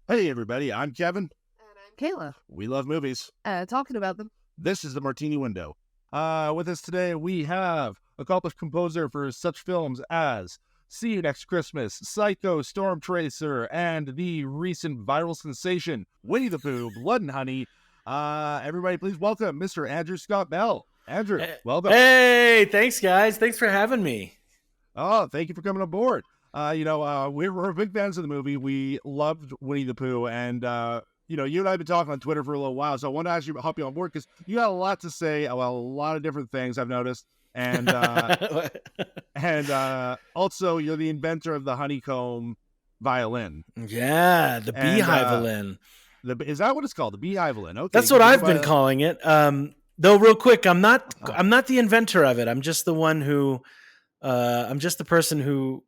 Hey everybody, I'm Kevin. And I'm Kayla. We love movies. Talking about them. This is the Martini Window. With us today we have accomplished composer for such films as See You Next Christmas, Psycho, Storm Tracer, and the recent viral sensation, Winnie the Pooh, Blood and Honey. Everybody please welcome Mr. Andrew Scott Bell. Andrew, welcome. Hey, thanks guys. Thanks for having me. Oh, thank you for coming aboard. We're big fans of the movie. We loved Winnie the Pooh, and you and I have been talking on Twitter for a little while, so I wanted to actually hop you on board because you got a lot to say about a lot of different things I've noticed, and also you're the inventor of the honeycomb violin. Yeah, the beehive violin. Is that what it's called? The beehive violin? Okay, that's what I've been calling it. Though, real quick, I'm not the inventor of it. I'm just the one who, I'm just the person who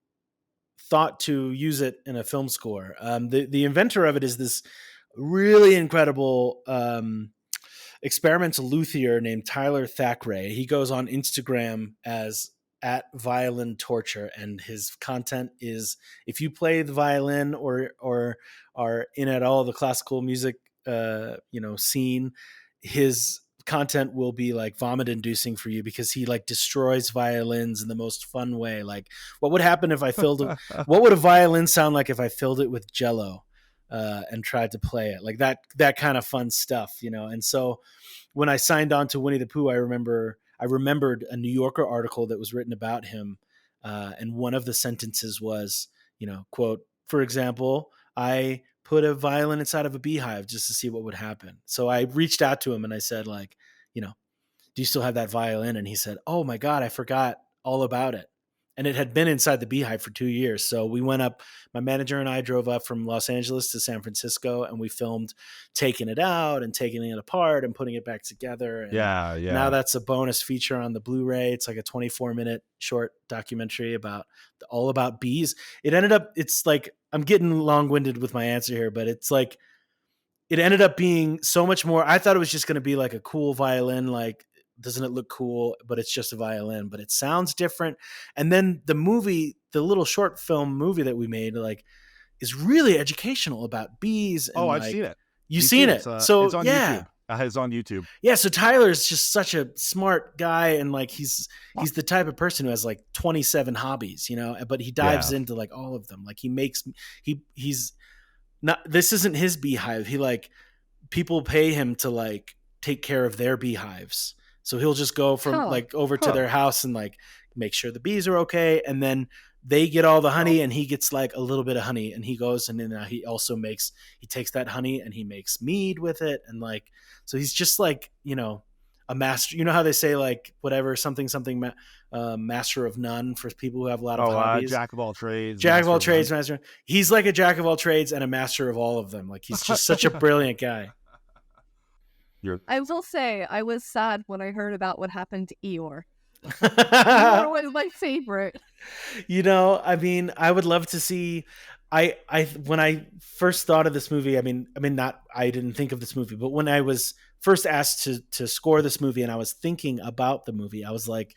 thought to use it in a film score. The inventor of it is this really incredible experimental luthier named Tyler Thackeray. He goes on Instagram as @violin_torture, and his content is, if you play the violin or are in at all the classical music scene, his content will be like vomit inducing for you because he like destroys violins in the most fun way. Like, what would happen if I what would a violin sound like if I filled it with Jello and tried to play it? Like that kind of fun stuff, And so when I signed on to Winnie the Pooh, I remembered a New Yorker article that was written about him. And one of the sentences was, quote, "For example, I put a violin inside of a beehive just to see what would happen." So I reached out to him and I said, like, "Do you still have that violin?" And he said, "Oh my God, I forgot all about it." And it had been inside the beehive for 2 years. So we went up, my manager and I drove up from Los Angeles to San Francisco, and we filmed taking it out and taking it apart and putting it back together. And yeah. Now that's a bonus feature on the Blu Ray. It's like a 24-minute short documentary all about bees. It's like, I'm getting long-winded with my answer here, but it's like, it ended up being so much more. I thought it was just going to be like a cool violin, like, doesn't it look cool? But it's just a violin, but it sounds different. And then the movie, the little short film movie that we made, like, is really educational about bees. And I've seen it. You've seen it. So it's on YouTube. It's on YouTube. Yeah. So Tyler's just such a smart guy. And like, he's the type of person who has like 27 hobbies, but he dives into like all of them. Like he's not, this isn't his beehive. People pay him to like take care of their beehives. So he'll just go from over to their house and like make sure the bees are okay. And then they get all the honey and he gets like a little bit of honey, and he goes and then he takes that honey and he makes mead with it. And like, so he's just like, a master. You know how they say like whatever, something, master of none for people who have a lot of hobbies. Jack of all trades. Master. He's like a jack of all trades and a master of all of them. Like, he's just such a brilliant guy. I will say I was sad when I heard about what happened to Eeyore. Eeyore was my favorite. I mean, I would love to see. I when I first thought of this movie, I didn't think of this movie, but when I was first asked to score this movie and I was thinking about the movie, I was like,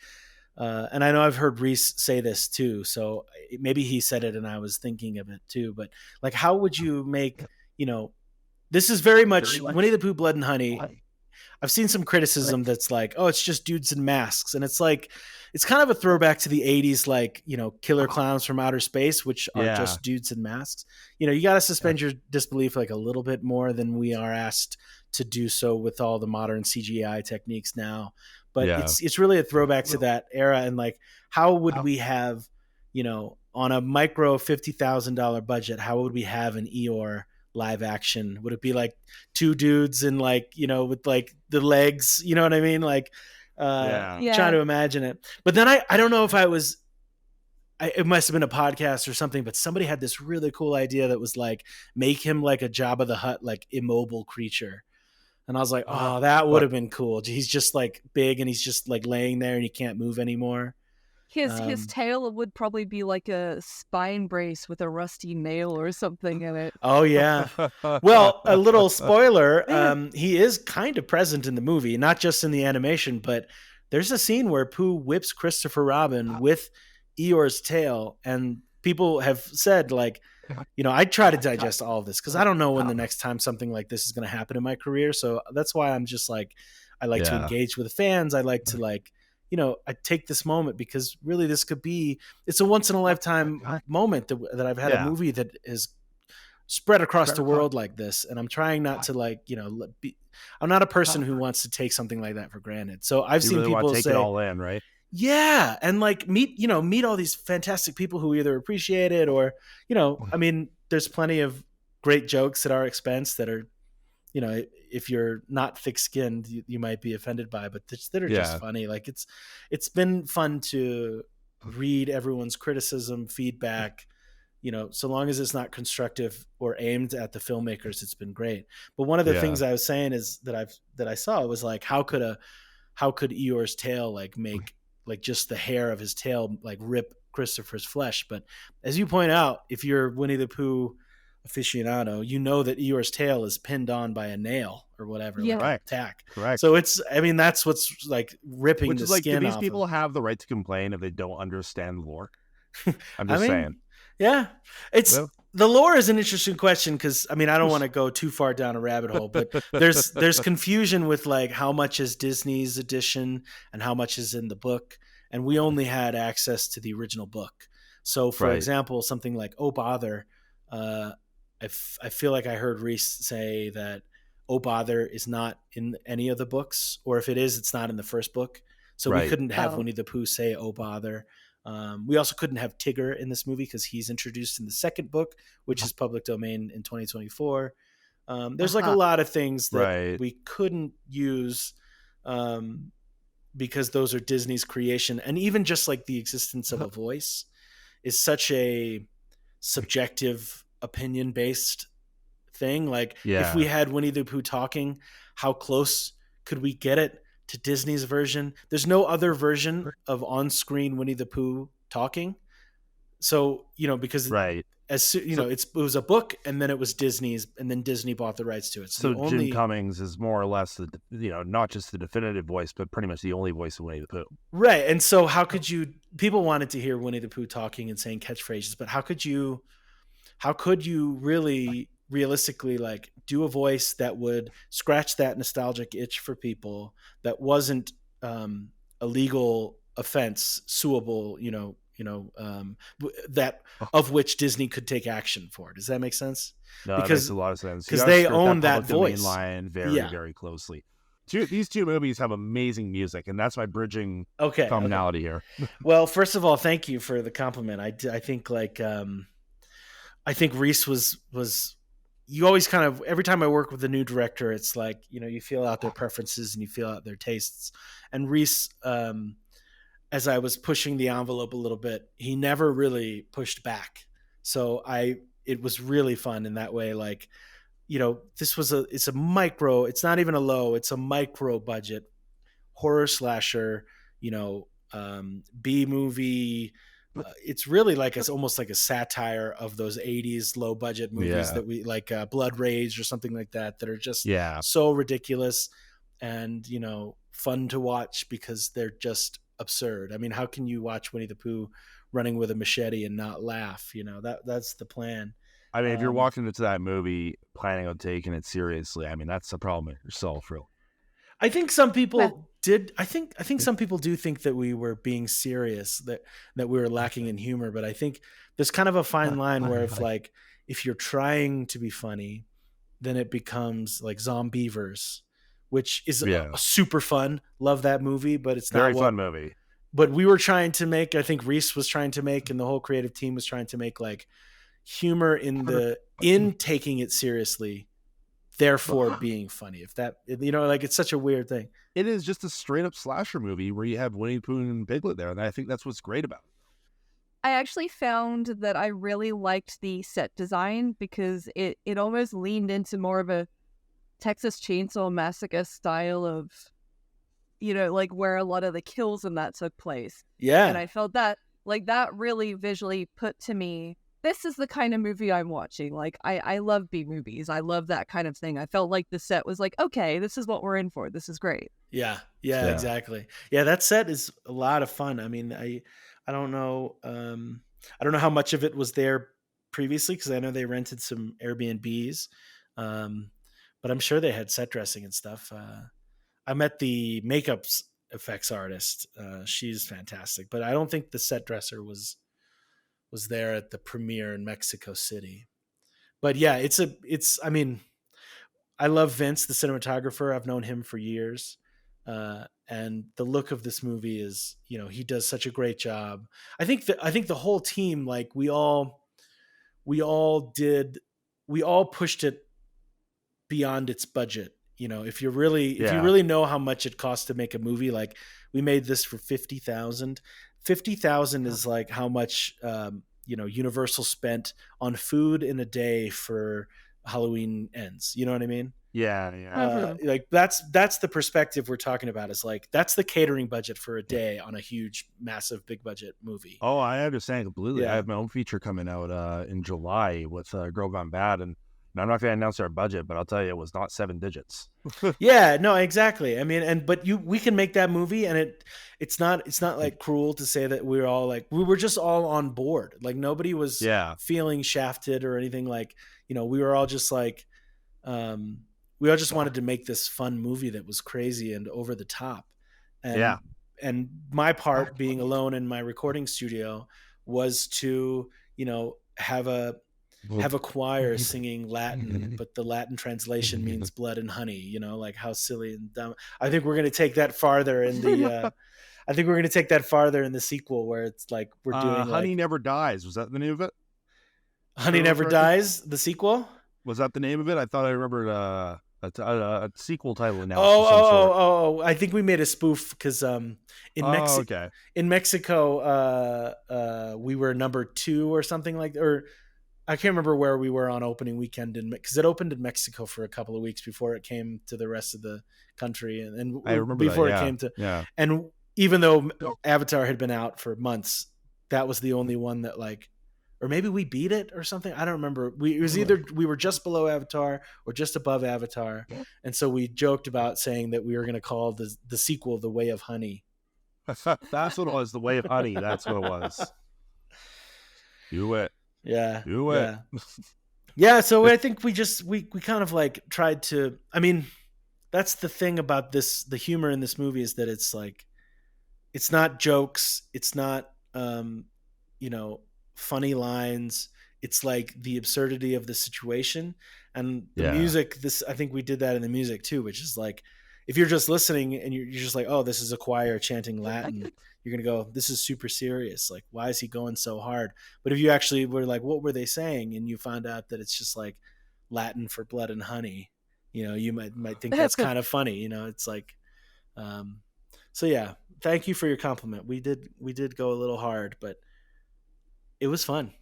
and I know I've heard Reese say this too, so maybe he said it and I was thinking of it too. But like, how would you make, this is very much Winnie the Pooh, Blood and Honey. I've seen some criticism that's like, oh, it's just dudes in masks. And it's like, it's kind of a throwback to the 80s, like, killer clowns from outer space, which are just dudes in masks. You got to suspend your disbelief like a little bit more than we are asked to do so with all the modern CGI techniques now. But it's really a throwback to that era. And like, how would we have, on a micro $50,000 budget, how would we have an Eeyore live action? Would it be like two dudes and like, with like the legs, you know what I mean? Like, trying to imagine it. But then I don't know if it must have been a podcast or something, but somebody had this really cool idea that was like, make him like a Jabba the Hutt, like immobile creature. And I was like, oh, that would have been cool. He's just like big and he's just like laying there and he can't move anymore. His tail would probably be like a spine brace with a rusty nail or something in it. Oh, yeah. Well, a little spoiler, he is kind of present in the movie, not just in the animation, but there's a scene where Pooh whips Christopher Robin with Eeyore's tail, and people have said, like, I try to digest all of this because I don't know when the next time something like this is going to happen in my career. So that's why I'm just like, I like to engage with fans. I like to I take this moment because really this could be, it's a once in a lifetime moment that I've had a movie that is spread across the world like this. And I'm trying not to I'm not a person who wants to take something like that for granted. So I've seen really people take say it all in, right? Yeah. And like meet all these fantastic people who either appreciate it or, I mean, there's plenty of great jokes at our expense that are, if you're not thick skinned, you might be offended by, but that are just funny. Like it's been fun to read everyone's criticism, feedback, so long as it's not constructive or aimed at the filmmakers, it's been great. But one of the things I was saying is that I saw was like, how could Eeyore's tail make just the hair of his tail rip Christopher's flesh? But as you point out, if you're Winnie the Pooh aficionado, you know that Eeyore's tail is pinned on by a nail or whatever, a tack. Correct. So that's what's ripping Which the is skin do these off people of. have the right to complain if they don't understand lore? I'm just saying. Yeah, the lore is an interesting question because I don't want to go too far down a rabbit hole, but there's confusion with how much is Disney's edition and how much is in the book, and we only had access to the original book. So, for example, something like "Oh Bother," I feel like I heard Reese say that "Oh Bother" is not in any of the books, or if it is, it's not in the first book. So we couldn't have Winnie the Pooh say "Oh Bother." We also couldn't have Tigger in this movie because he's introduced in the second book, which is public domain in 2024. There's a lot of things that we couldn't use because those are Disney's creation. And even just the existence of a voice is such a subjective, opinion-based thing. If we had Winnie the Pooh talking, how close could we get it to Disney's version? There's no other version of on-screen Winnie the Pooh talking. So, because it was a book and then it was Disney's and then Disney bought the rights to it. So Jim Cummings is more or less not just the definitive voice, but pretty much the only voice of Winnie the Pooh. Right. And so how could people wanted to hear Winnie the Pooh talking and saying catchphrases, but how could you really realistically do a voice that would scratch that nostalgic itch for people that wasn't a legal offense suable, that of which Disney could take action for? Does that make sense? No, that makes a lot of sense because they own that voice line very closely. These two movies have amazing music, and that's my bridging commonality here. Well, first of all, thank you for the compliment. I think I think Reese was you always kind of, every time I work with a new director, it's you feel out their preferences and you feel out their tastes. And Reese, as I was pushing the envelope a little bit, he never really pushed back. So it was really fun in that way. This was it's it's not even a low, it's a micro budget horror slasher, B movie. It's really it's almost like a satire of those 80s low budget movies that we Blood Rage or something like that are just so ridiculous and fun to watch because they're just absurd. How can you watch Winnie the Pooh running with a machete and not laugh? That's the plan. If you're walking into that movie planning on taking it seriously, that's the problem yourself, really. I think some people did. I think some people do think that we were being serious, that we were lacking in humor. But I think there's kind of a fine line where if you're trying to be funny, then it becomes like Zombievers, which is super fun. Love that movie, but it's not very fun movie. But we were trying to make, I think Reese was trying to make, and the whole creative team was trying to make humor in taking it seriously, therefore being funny. If that, it's such a weird thing. It is just a straight up slasher movie where you have Winnie the Pooh and Piglet there, and I think that's what's great about it. I actually found that I really liked the set design because it almost leaned into more of a Texas Chainsaw Massacre style of, where a lot of the kills in that took place. Yeah. And I felt that, that really visually put to me, this is the kind of movie I'm watching. I love B movies. I love that kind of thing. I felt like the set was okay, this is what we're in for. This is great. Yeah, exactly. Yeah, that set is a lot of fun. I don't know. I don't know how much of it was there previously because I know they rented some Airbnbs, but I'm sure they had set dressing and stuff. I met the makeup effects artist. She's fantastic, but I don't think the set dresser was there at the premiere in Mexico City. But yeah, I mean, I love Vince, the cinematographer. I've known him for years. And the look of this movie is, he does such a great job. I think the whole team, like we all pushed it beyond its budget. If you really know how much it costs to make a movie, like we made this for $50,000. $50,000 is like how much, Universal spent on food in a day for Halloween Ends. You know what I mean? Yeah. Like that's the perspective we're talking about, is like, that's the catering budget for a day on a huge, massive, big budget movie. Oh, I understand completely. Yeah. I have my own feature coming out in July with Girl Gone Bad, and I'm not going to announce our budget, but I'll tell you, it was not 7 digits. Yeah, no, exactly. I mean, we can make that movie, and it's not like cruel to say that we're all like, we were just all on board. Like nobody was feeling shafted or anything. Like, we were all just like, we all just wanted to make this fun movie that was crazy and over the top. And my part, being alone in my recording studio, was to, have a choir singing Latin, but the Latin translation means blood and honey, like how silly and dumb. I think we're going to take that farther in the sequel, where it's like we're doing Honey Never Dies. Was that the name of it? Honey Never Dies, the sequel? Was that the name of it? I thought I remembered a sequel title announced. I think we made a spoof because in Mexico, we were number 2 or something like, or I can't remember where we were on opening weekend, because it opened in Mexico for a couple of weeks before it came to the rest of the country, and I remember before that, it came to and even though Avatar had been out for months, that was the only one that, like, or maybe we beat it or something. I don't remember. It was either we were just below Avatar or just above Avatar. And so we joked about saying that we were going to call the sequel The Way of Honey. That's what it was. The Way of Honey. That's what it was. Do it. Yeah. Do it. Yeah. So I think we kind of like tried to, I mean, that's the thing about this, the humor in this movie is that it's like, it's not jokes. It's not, funny lines. It's like the absurdity of the situation, and the music. I think we did that in the music too, which is like, if you're just listening and you're just like, oh, this is a choir chanting Latin, you're going to go, this is super serious. Like, why is he going so hard? But if you actually were like, what were they saying? And you found out that it's just like Latin for blood and honey, you might think that's kind of funny, it's like, so yeah, thank you for your compliment. We did go a little hard, but it was fun.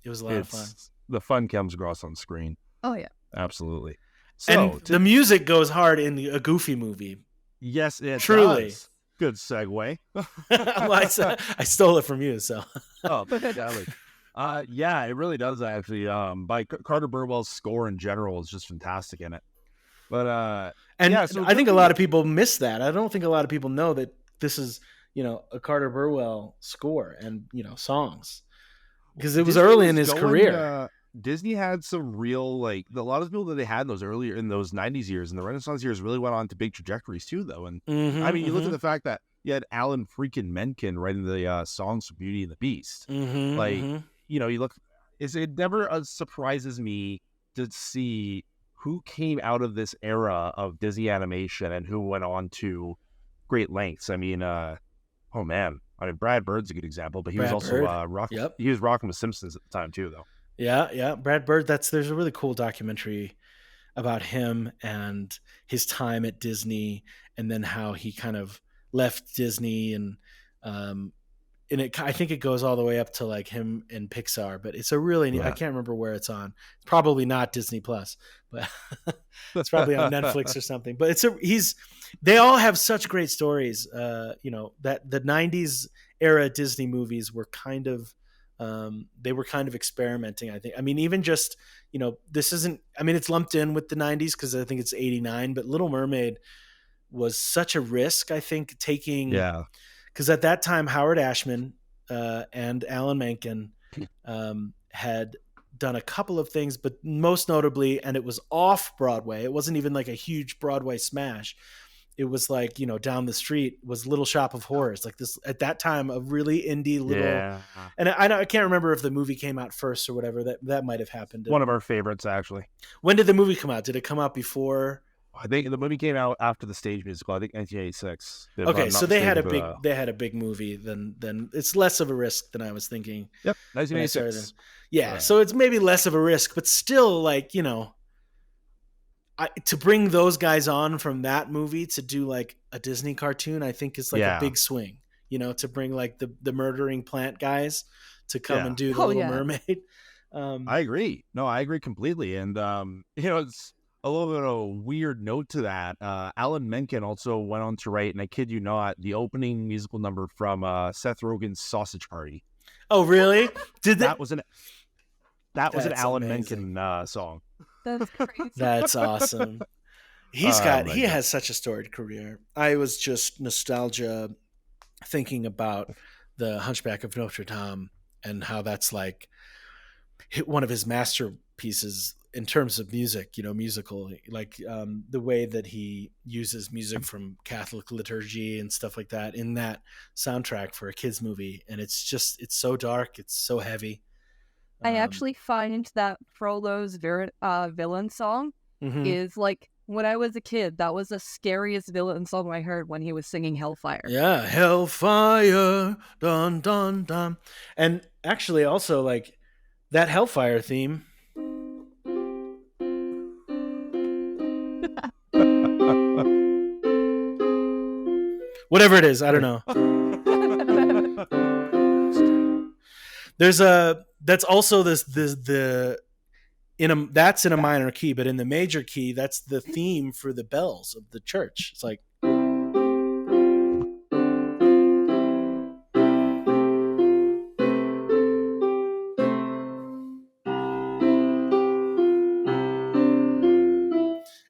It was a lot of fun. The fun comes across on screen. Oh yeah, absolutely. So the music goes hard in a Goofy movie. Yes, it truly does. Good segue. Well, I stole it from you, so. Oh, yeah, it really does actually. By Carter Burwell's score in general is just fantastic in it. But I think a lot of people miss that. I don't think a lot of people know that this is, a Carter Burwell score and, songs. Because it was early in his career. Disney had some real, like, a lot of people that they had in those 90s years and the Renaissance years really went on to big trajectories too, though. And I mean, you look at the fact that you had Alan freaking Menken writing the songs for Beauty and the Beast. You look, it never surprises me to see who came out of this era of Disney animation and who went on to great lengths. I mean, oh man. I mean, Brad Bird's a good example, but he was also he was rocking with Simpsons at the time too, though. Yeah. Brad Bird, there's a really cool documentary about him and his time at Disney, and then how he kind of left Disney, and I think it goes all the way up to like him and Pixar, but it's a really I can't remember where it's on. It's probably not Disney Plus, but it's probably on Netflix or something. But they all have such great stories. That the 90s era Disney movies were kind of experimenting, I think. I mean, even just, this isn't, I mean, it's lumped in with the 90s because I think it's 89, but Little Mermaid was such a risk, I think, taking, because at that time, Howard Ashman and Alan Menken had done a couple of things, but most notably, and it was off Broadway. It wasn't even like a huge Broadway smash. It was like, down the street was Little Shop of Horrors, like this at that time, a really indie little. Yeah. And I can't remember if the movie came out first or whatever. That might have happened. One of our favorites, actually. When did the movie come out? Did it come out before? I think the movie came out after the stage musical. I think 1986. Okay, so they had a big movie. Then it's less of a risk than I was thinking. Yep, 1986. Yeah, right. So it's maybe less of a risk, but still, like, to bring those guys on from that movie to do like a Disney cartoon, I think is like a big swing. To bring like the murdering plant guys to come and do the Little Mermaid. I agree. No, I agree completely. And it's a little bit of a weird note to that. Alan Menken also went on to write, and I kid you not, the opening musical number from Seth Rogen's Sausage Party. Oh, really? That was an Alan amazing. Menken song. That's crazy. That's awesome. He has such a storied career. I was just nostalgia thinking about the Hunchback of Notre Dame and how that's like one of his masterpieces in terms of music, musical, like the way that he uses music from Catholic liturgy and stuff like that in that soundtrack for a kid's movie. And it's so dark. It's so heavy. I actually find that Frollo's villain song is like, when I was a kid, that was the scariest villain song I heard when he was singing Hellfire. Yeah, Hellfire, dun dun dun. And actually also like that Hellfire theme. Whatever it is, I don't know. That's also that's in a minor key, but in the major key, that's the theme for the bells of the church. It's like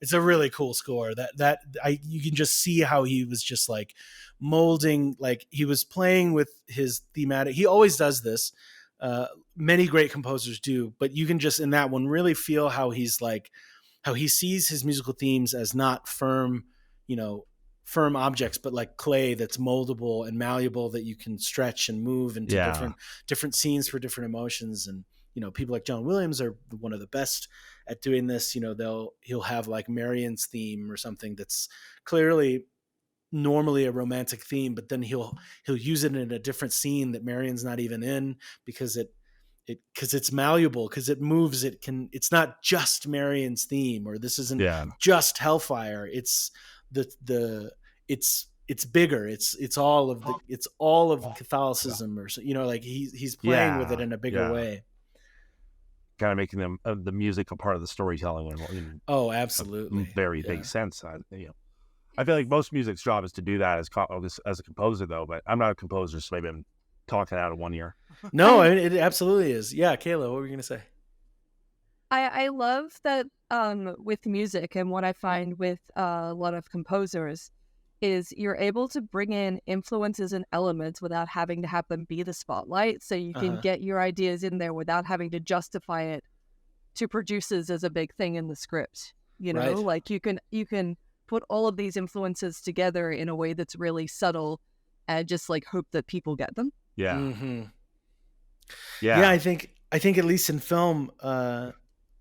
it's a really cool score. You can just see how he was just like molding, like he was playing with his thematic. He always does this. Many great composers do, but you can just in that one really feel how he sees his musical themes as not firm objects, but like clay that's moldable and malleable that you can stretch and move into different scenes for different emotions. And people like John Williams are one of the best at doing this. He'll have like Marion's theme or something that's clearly normally a romantic theme, but then he'll use it in a different scene that Marion's not even in because it's malleable, because it moves. It's not just Marion's theme, or this isn't just Hellfire. It's it's bigger. It's all of Catholicism, or like he's playing with it in a bigger way. Kind of making them the music a part of the storytelling. Oh, absolutely, very big sense. I feel like most music's job is to do that as a composer, though. But I'm not a composer, so maybe I'm talking out of one ear. No, it absolutely is. Yeah, Kayla, what were you going to say? I love that with music, and what I find with a lot of composers is you're able to bring in influences and elements without having to have them be the spotlight. So you can get your ideas in there without having to justify it to producers as a big thing in the script. Right. Like you can put all of these influences together in a way that's really subtle and just like hope that people get them. Yeah. Mm-hmm. Yeah. I think at least in film, I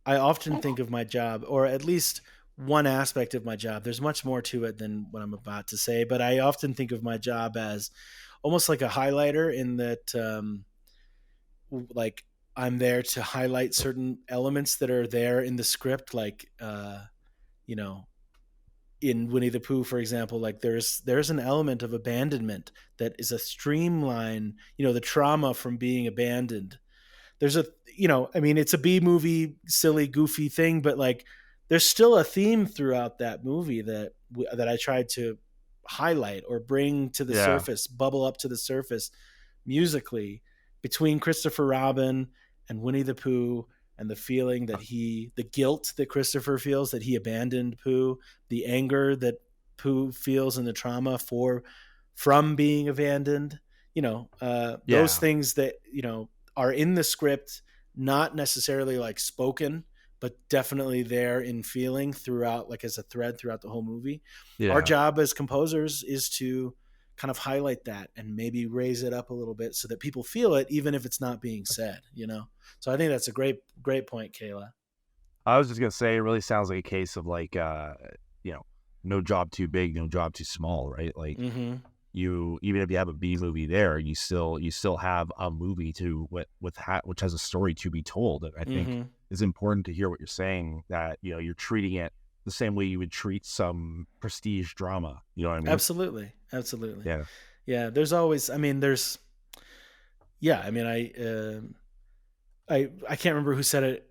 often think of my job, or at least one aspect of my job. There's much more to it than what I'm about to say, but I often think of my job as almost like a highlighter, in that like I'm there to highlight certain elements that are there in the script. Like, in Winnie the Pooh, for example, like there's an element of abandonment that is a streamline, the trauma from being abandoned. There's it's a B movie, silly, goofy thing, but like there's still a theme throughout that movie that I tried to highlight or bring to the surface, bubble up to the surface musically, between Christopher Robin and Winnie the Pooh, and the feeling that the guilt that Christopher feels that he abandoned Pooh, the anger that Pooh feels, and the trauma from being abandoned, those things that, are in the script, not necessarily like spoken, but definitely there in feeling throughout, like as a thread throughout the whole movie. Our Yeah. job as composers is to kind of highlight that and maybe raise it up a little bit so that people feel it, even if it's not being said, So I think that's a great point, Kayla. I was just gonna say, it really sounds like a case of like, you know, no job too big, no job too small, right? Like, Mm-hmm. you, even if you have a B movie there, you still have a movie to which has a story to be told. And I think Mm-hmm. it's important to hear what you're saying, that you're treating it the same way you would treat some prestige drama. You know what I mean? Absolutely. Absolutely. Yeah. Yeah. There's always, I mean, yeah, I mean, I can't remember who said it.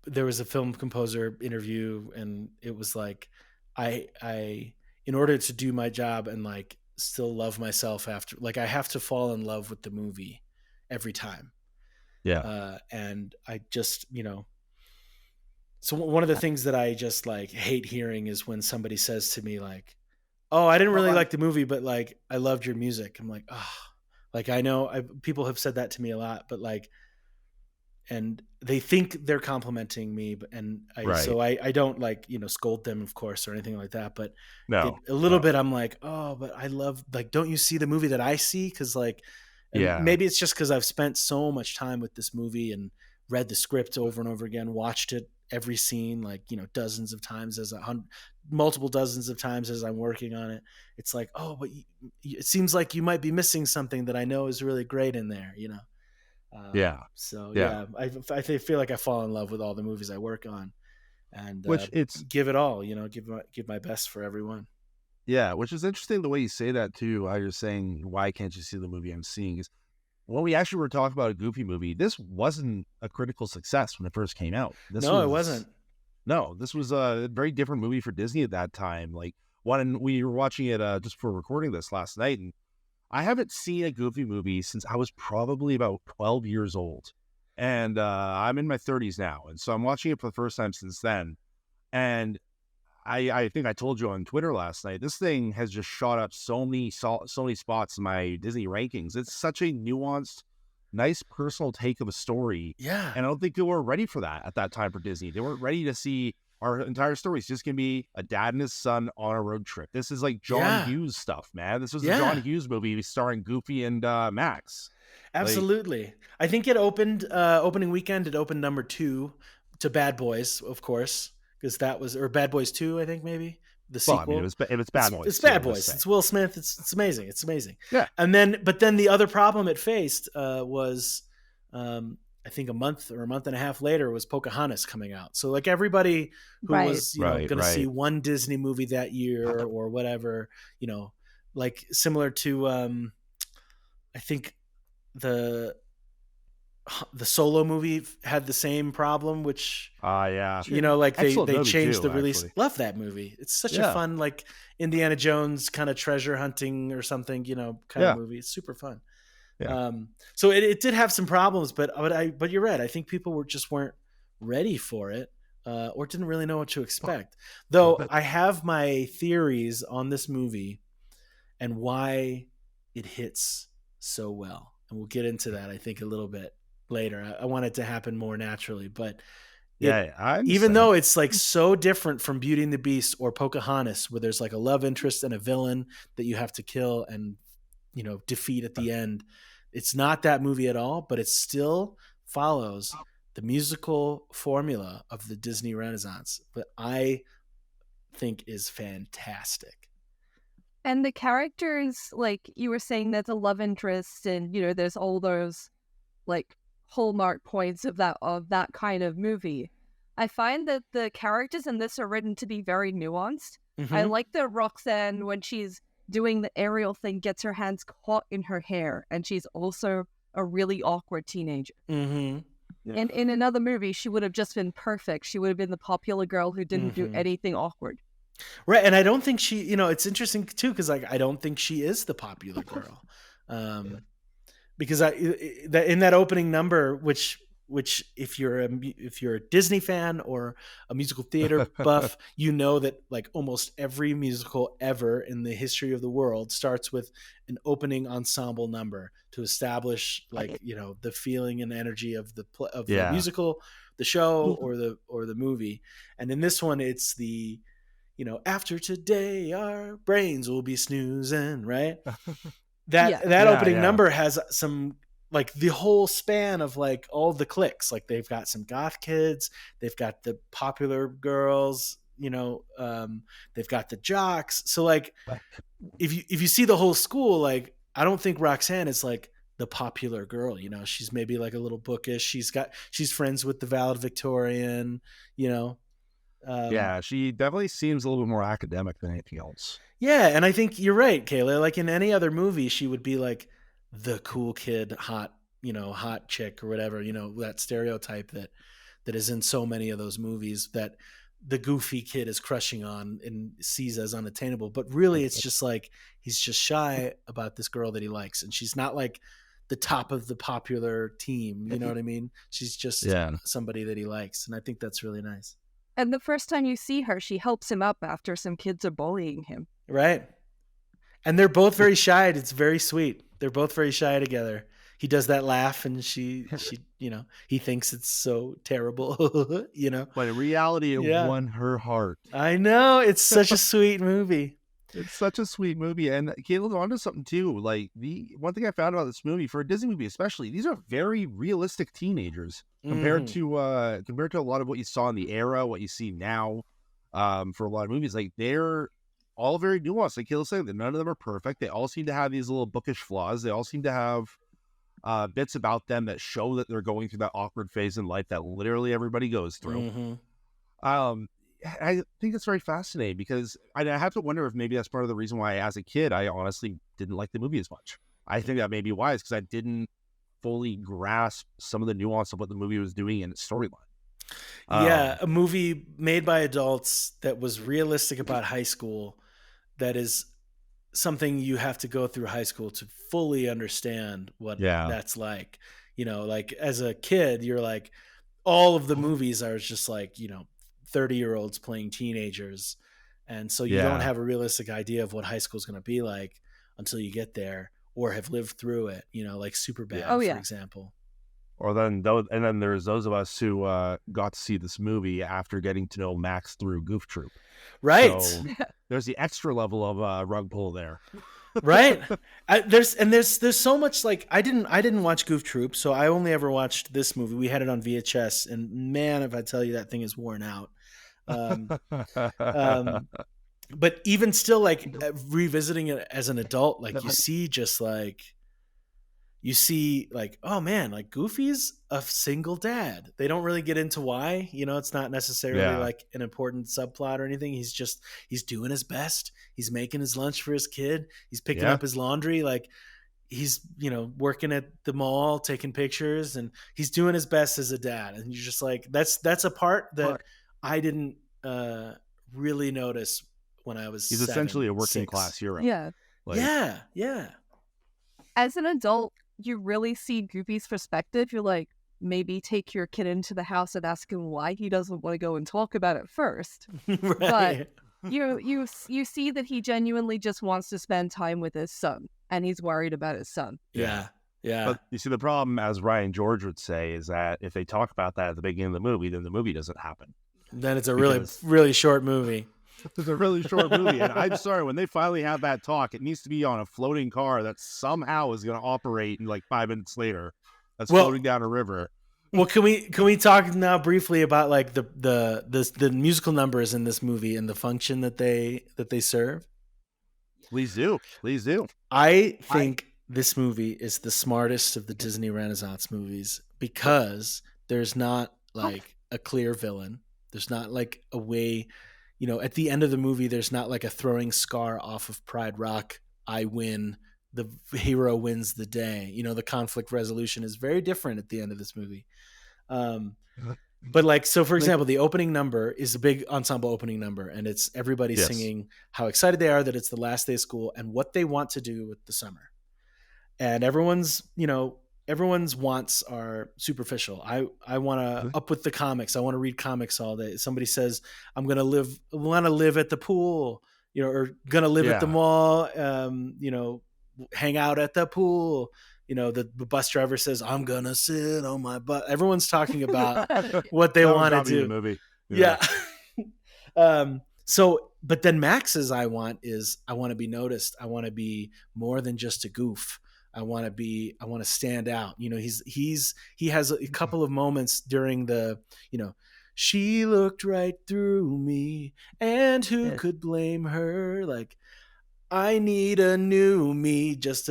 There was a film composer interview, and it was like, I, in order to do my job and like still love myself after, like I have to fall in love with the movie every time. Yeah. And I just, so one of the things that I just like hate hearing is when somebody says to me like, "Oh, I didn't really like the movie, but like I loved your music." I'm like, "Oh, like I know people have said that to me a lot, but like, and they think they're complimenting me, and Right. I don't like, scold them, of course, or anything like that, but No. a little No. bit I'm like, "Oh, but I love, like, don't you see the movie that I see?" Cuz like, and Yeah. maybe it's just cuz I've spent so much time with this movie and read the script over and over again, watched it every scene like, dozens of times, multiple dozens of times as I'm working on it. It's like, "Oh, but it seems like you might be missing something that I know is really great in there." Yeah. So Yeah. yeah, I feel like I fall in love with all the movies I work on, and Which it's give it all. Give my best for everyone. Yeah, which is interesting the way you say that too. How you're saying, why can't you see the movie I'm seeing? Is when we actually were talking about a Goofy movie, this wasn't a critical success when it first came out. No, it wasn't. This was a very different movie for Disney at that time. Like, we were watching it just for recording this last night, and I haven't seen a Goofy movie since I was probably about 12 years old. And I'm in my 30s now, and so I'm watching it for the first time since then. And I think I told you on Twitter last night, this thing has just shot up so many spots in my Disney rankings. It's such a nuanced, nice personal take of a story. Yeah. And I don't think people were ready for that at that time for Disney. They weren't ready to see our entire story. It's just going to be a dad and his son on a road trip. This is like John Hughes stuff, man. This was a John Hughes movie starring Goofy and Max. Absolutely. I think it opened, opening weekend, it opened number 2 to Bad Boys, of course. Because that was, or Bad Boys 2, I think maybe the sequel. Well, I mean, it's Bad Boys. It's Bad Boys. It's Will Smith. It's amazing. It's amazing. Yeah. But then the other problem it faced was, I think a month and a half later was Pocahontas coming out. So like everybody who was going to see one Disney movie that year or whatever, like similar to I think the Solo movie had the same problem, which yeah, like they changed the release. Actually. Love that movie. It's such a fun, like Indiana Jones kind of treasure hunting or something, kind of movie. It's super fun. Yeah. So it did have some problems, but you're right. I think people weren't ready for it, or didn't really know what to expect. Though I have my theories on this movie and why it hits so well, and we'll get into that, I think, a little bit later. I want it to happen more naturally, but even though it's like so different from Beauty and the Beast or Pocahontas, where there's like a love interest and a villain that you have to kill and defeat at the end, it's not that movie at all, but it still follows the musical formula of the Disney Renaissance that I think is fantastic. And the characters, like you were saying, there's a love interest, and there's all those like hallmark points of that kind of movie. I find that the characters in this are written to be very nuanced. Mm-hmm. I like that Roxanne, when she's doing the aerial thing, gets her hands caught in her hair, and she's also a really awkward teenager. Mm-hmm. Yeah. And in another movie, she would have just been perfect. She would have been the popular girl who didn't do anything awkward. Right, and I don't think she, it's interesting too, because like I don't think she is the popular girl, because in that opening number, which which if you're a Disney fan or a musical theater buff, you know that like almost every musical ever in the history of the world starts with an opening ensemble number to establish like, you know, the feeling and energy of the the musical, the show, or the movie. And in this one, it's the, you know, after today our brains will be snoozing, right? That opening number has some, like the whole span of like all the cliques. Like they've got some goth kids, they've got the popular girls, you know, they've got the jocks. So like if you see the whole school, like I don't think Roxanne is like the popular girl, you know. She's maybe like a little bookish. She's friends with the valedictorian, you know. She definitely seems a little bit more academic than anything else. Yeah, and I think you're right, Kayla. Like in any other movie, she would be like the cool kid, hot, you know, hot chick or whatever, you know, that stereotype that is in so many of those movies that the goofy kid is crushing on and sees as unattainable. But really it's just like he's just shy about this girl that he likes, and she's not like the top of the popular team, you know what I mean? She's just somebody that he likes, and I think that's really nice. And the first time you see her, she helps him up after some kids are bullying him. Right. And they're both very shy. It's very sweet. They're both very shy together. He does that laugh and she, you know, he thinks it's so terrible, you know. But in reality, it won her heart. I know. It's such a sweet movie. It's such a sweet movie. And Caleb, onto something too. Like the one thing I found about this movie, for a Disney movie especially, these are very realistic teenagers compared to a lot of what you saw in the era, what you see now. For a lot of movies, like they're all very nuanced. Like Caleb said, none of them are perfect. They all seem to have these little bookish flaws. They all seem to have bits about them that show that they're going through that awkward phase in life that literally everybody goes through. I think it's very fascinating because I have to wonder if maybe that's part of the reason why, as a kid, I honestly didn't like the movie as much. I think that may be why, is because I didn't fully grasp some of the nuance of what the movie was doing in its storyline. A movie made by adults that was realistic about high school, that is something you have to go through high school to fully understand what that's like. You know, like as a kid, you're like, all of the movies are just like, you know, 30-year-olds playing teenagers. And so you don't have a realistic idea of what high school is going to be like until you get there or have lived through it, you know, like Superbad, for example. Or then there's those of us who got to see this movie after getting to know Max through Goof Troop. Right. So there's the extra level of rug pull there. Right. There's so much, like I didn't watch Goof Troop, so I only ever watched this movie. We had it on VHS, and man, if I tell you, that thing is worn out. But even still, like revisiting it as an adult, like you see like, oh man, like Goofy's a single dad. They don't really get into why, you know, it's not necessarily like an important subplot or anything. He's doing his best. He's making his lunch for his kid. He's picking up his laundry. Like he's, you know, working at the mall, taking pictures, and he's doing his best as a dad. And you're just like, that's a part that I didn't really notice when I was He's essentially a working class hero. Yeah. Like, yeah. As an adult, you really see Goofy's perspective. You're like, maybe take your kid into the house and ask him why he doesn't want to go and talk about it first. Right. But you see that he genuinely just wants to spend time with his son, and he's worried about his son. Yeah. But you see, the problem, as Ryan George would say, is that if they talk about that at the beginning of the movie, then the movie doesn't happen. Then it's a really short movie. It's a really short movie, and I'm sorry, when they finally have that talk, it needs to be on a floating car that somehow is going to operate in like 5 minutes later. That's floating down a river. Well, can we talk now briefly about like the musical numbers in this movie and the function that they serve? Please do. I think this movie is the smartest of the Disney Renaissance movies because there's not like a clear villain. There's not like a way, you know, at the end of the movie, there's not like a throwing Scar off of Pride Rock. I win. The hero wins the day. You know, the conflict resolution is very different at the end of this movie. But like, so for example, the opening number is a big ensemble opening number, and it's everybody singing how excited they are that it's the last day of school and what they want to do with the summer. And everyone's, you know, everyone's wants are superficial. I want to up with the comics. I want to read comics all day. Somebody says I'm going to want to live at the pool, or going to live at the mall, hang out at the pool. The bus driver says, I'm going to sit on my butt. Everyone's talking about what they want to do. The movie. Yeah. But then Max's I want to be noticed. I want to be more than just a goof. I want to stand out. He has a couple of moments during the, she looked right through me and who could blame her? Like, I need a new me just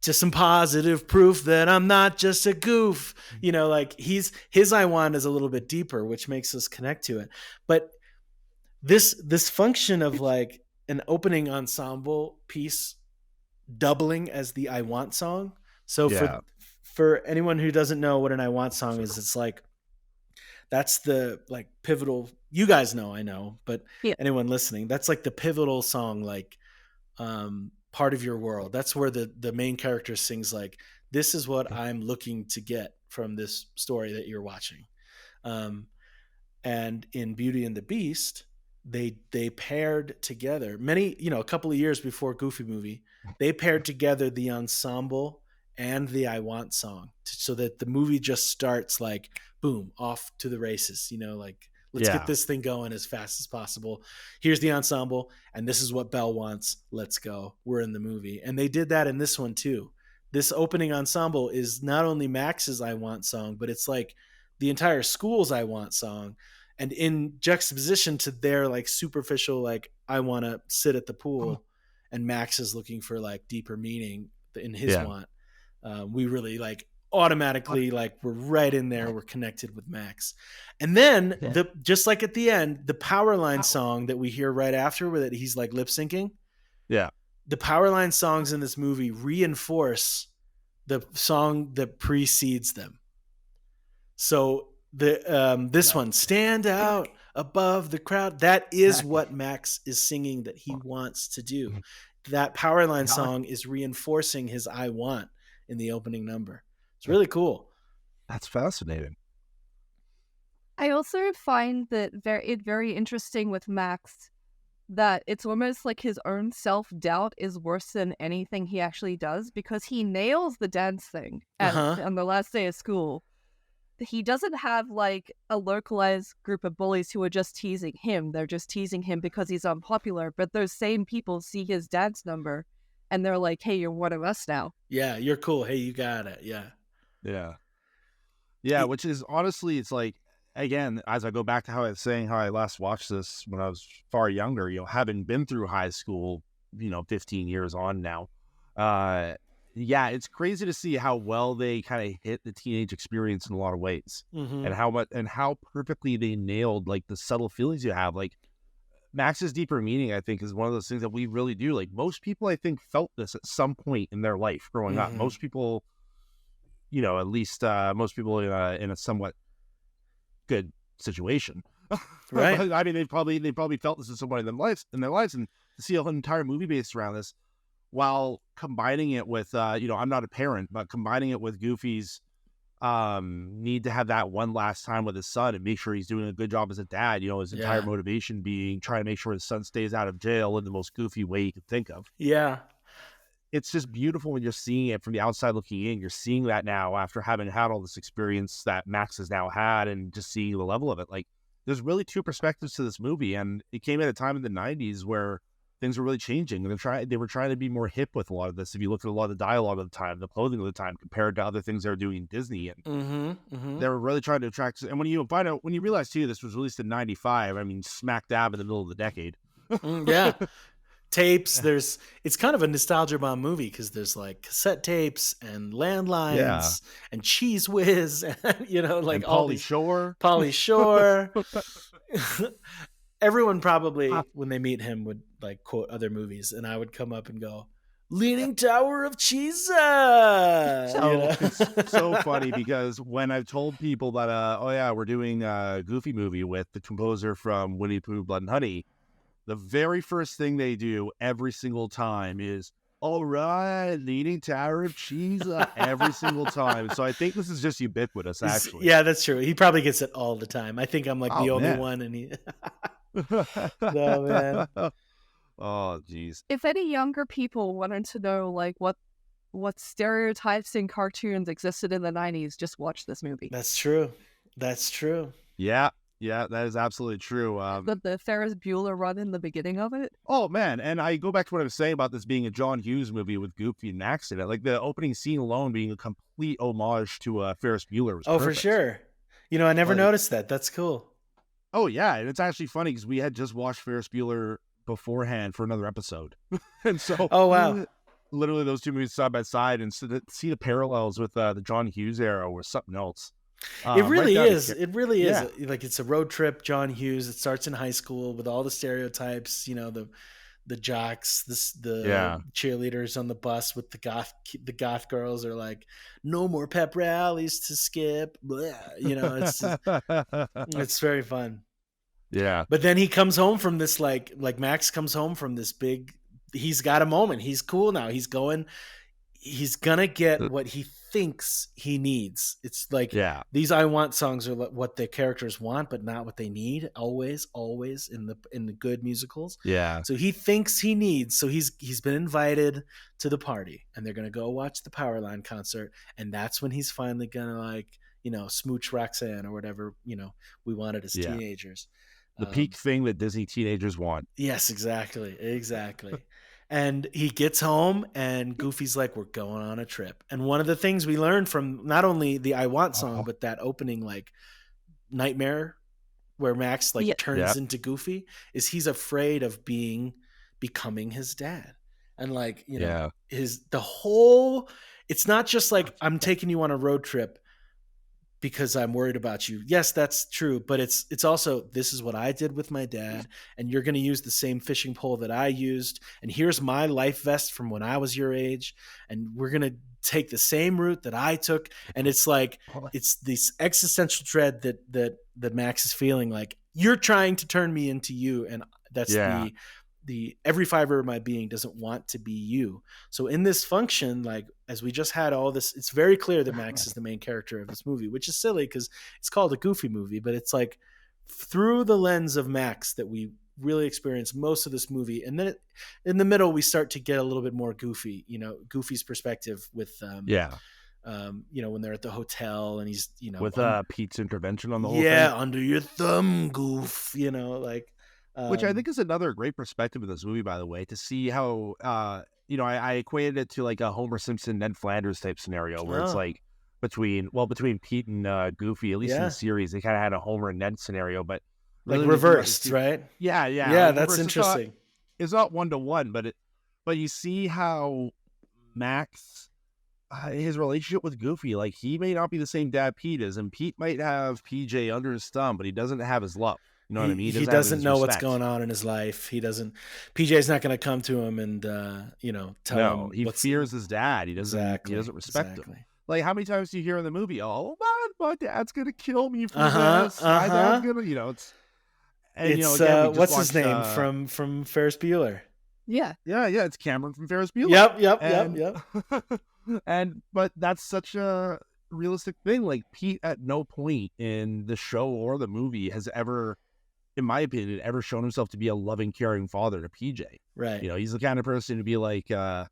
some positive proof that I'm not just a goof. Like his I want is a little bit deeper, which makes us connect to it. But this function of like an opening ensemble piece doubling as the I want song. So for anyone who doesn't know what an I want song is, it's like, that's the like pivotal, you guys know, I know, but anyone listening, that's like the pivotal song, like, part of your world. That's where the main character sings like, this is what I'm looking to get from this story that you're watching. And in Beauty and the Beast, they paired together a couple of years before Goofy Movie, they paired together the ensemble and the I Want song so that the movie just starts like, boom, off to the races, like, let's get this thing going as fast as possible. Here's the ensemble, and this is what Belle wants. Let's go. We're in the movie. And they did that in this one too. This opening ensemble is not only Max's I Want song, but it's like the entire school's I Want song. And in juxtaposition to their like superficial, like, I want to sit at the pool, and Max is looking for like deeper meaning in his want. We really like automatically, like, we're right in there. We're connected with Max. And then just like at the end, the Powerline song that we hear right after where that he's like lip syncing. Yeah. The Powerline songs in this movie reinforce the song that precedes them. So this one, stand out above the crowd, that is what Max is singing that he wants to do. That Powerline song is reinforcing his I want in the opening number. It's really cool. That's fascinating. I also find that very interesting with Max that it's almost like his own self-doubt is worse than anything he actually does, because he nails the dance thing on the last day of school. He doesn't have like a localized group of bullies who are just teasing him. They're just teasing him because he's unpopular. But those same people see his dance number and they're like, hey, you're one of us now. Yeah, you're cool. Hey, you got it. Yeah. Yeah, which is honestly, it's like, again, as I go back to how I was saying how I last watched this when I was far younger, having been through high school, 15 years on now. Yeah, it's crazy to see how well they kind of hit the teenage experience in a lot of ways, and how perfectly they nailed like the subtle feelings you have. Like Max's deeper meaning, I think, is one of those things that we really do. Like most people, I think, felt this at some point in their life growing up. Most people, at least most people in a somewhat good situation, right? I mean, they probably felt this at some point in their lives, and to see an entire movie based around this, while combining it with, I'm not a parent, but combining it with Goofy's need to have that one last time with his son and make sure he's doing a good job as a dad. His entire motivation being trying to make sure his son stays out of jail in the most goofy way you could think of. Yeah. It's just beautiful when you're seeing it from the outside looking in. You're seeing that now after having had all this experience that Max has now had and just seeing the level of it. Like, there's really two perspectives to this movie, and it came at a time in the 90s where things were really changing, and they were trying to be more hip with a lot of this. If you look at a lot of the dialogue of the time, the clothing of the time, compared to other things they were doing in Disney, and they were really trying to attract. And when you realize too, this was released in '95. I mean, smack dab in the middle of the decade. Yeah, tapes. It's kind of a nostalgia bomb movie because there's like cassette tapes and landlines and Cheese Whiz, and like and all Pauly Shore. Pauly Shore. Everyone probably, when they meet him, would like quote other movies, and I would come up and go, Leaning Tower of Cheese. It's so funny because when I've told people that, we're doing a Goofy Movie with the composer from Winnie the Pooh, Blood and Honey, the very first thing they do every single time is, all right, leading tower of cheese every single time. So I think this is just ubiquitous, actually. Yeah, that's true. He probably gets it all the time. I think I'm like Oh the only man. one, and he. No, man. Oh geez. If any younger people wanted to know like what stereotypes in cartoons existed in the 90s, just watch this movie. That's true. That's true. Yeah, that is absolutely true. The Ferris Bueller run in the beginning of it. Oh man, and I go back to what I was saying about this being a John Hughes movie with Goofy and Max in it. Like the opening scene alone being a complete homage to Ferris Bueller was Oh, perfect. for sure. You know, I never Like- noticed that. That's cool. Oh yeah, and it's actually funny because we had just watched Ferris Bueller beforehand for another episode, and so Oh, wow. literally those two movies side by side, and so to see the parallels with the John Hughes era was something else. It really right down to is. It really is. Yeah. Like it's a road trip. John Hughes. It starts in high school with all the stereotypes. You know, the jocks, the Yeah. cheerleaders on the bus with the goth girls are like, no more pep rallies to skip. Blah. You know, it's very fun. Yeah. But then he comes home from this like Max comes home from this big. He's got a moment. He's cool now. He's gonna get what he thinks he needs. It's like Yeah. these I Want songs are what the characters want, but not what they need. Always in the good musicals. Yeah. So he thinks he needs. So he's been invited to the party, and they're gonna go watch the Powerline concert, and that's when he's finally gonna like smooch Roxanne or whatever we wanted as Yeah. teenagers. The peak thing that Disney teenagers want. Yes, exactly. And he gets home and Goofy's like, we're going on a trip. And one of the things we learned from not only the I Want song, but that opening like nightmare where Max turns into Goofy is he's afraid of becoming his dad. And like, it's not just like I'm taking you on a road trip because I'm worried about you. Yes, that's true. But it's also, this is what I did with my dad, and you're going to use the same fishing pole that I used. And here's my life vest from when I was your age. And we're going to take the same route that I took. And it's like, it's this existential dread that Max is feeling, like you're trying to turn me into you. And that's the every fiber of my being doesn't want to be you. So in this function, like as we just had all this, it's very clear that Max is the main character of this movie, which is silly because it's called a Goofy movie, but it's like through the lens of Max that we really experience most of this movie. And then in the middle, we start to get a little bit more Goofy, Goofy's perspective with, when they're at the hotel and he's, with Pete's intervention on the whole thing. Yeah, under your thumb, Goof, which I think is another great perspective of this movie, by the way, to see how, I equated it to like a Homer Simpson, Ned Flanders type scenario where it's like between Pete and Goofy, at least in the series, they kind of had a Homer and Ned scenario, but really like reversed, right? Yeah. Yeah, like that's interesting. It's not 1-to-1, but you see how Max, his relationship with Goofy, like he may not be the same dad Pete is, and Pete might have PJ under his thumb, but he doesn't have his love. You know what I mean? He doesn't know what's going on in his life. He doesn't. PJ's not going to come to him and tell him. He fears his dad. He doesn't. He doesn't respect him. Like how many times do you hear in the movie? Oh, my dad's going to kill me for this. My dad's going to. It's. And it's again, what's his name from Ferris Bueller? Yeah. It's Cameron from Ferris Bueller. Yep. But that's such a realistic thing. Like Pete, at no point in the show or the movie has ever, in my opinion, ever shown himself to be a loving, caring father to PJ. Right. He's the kind of person to be like, I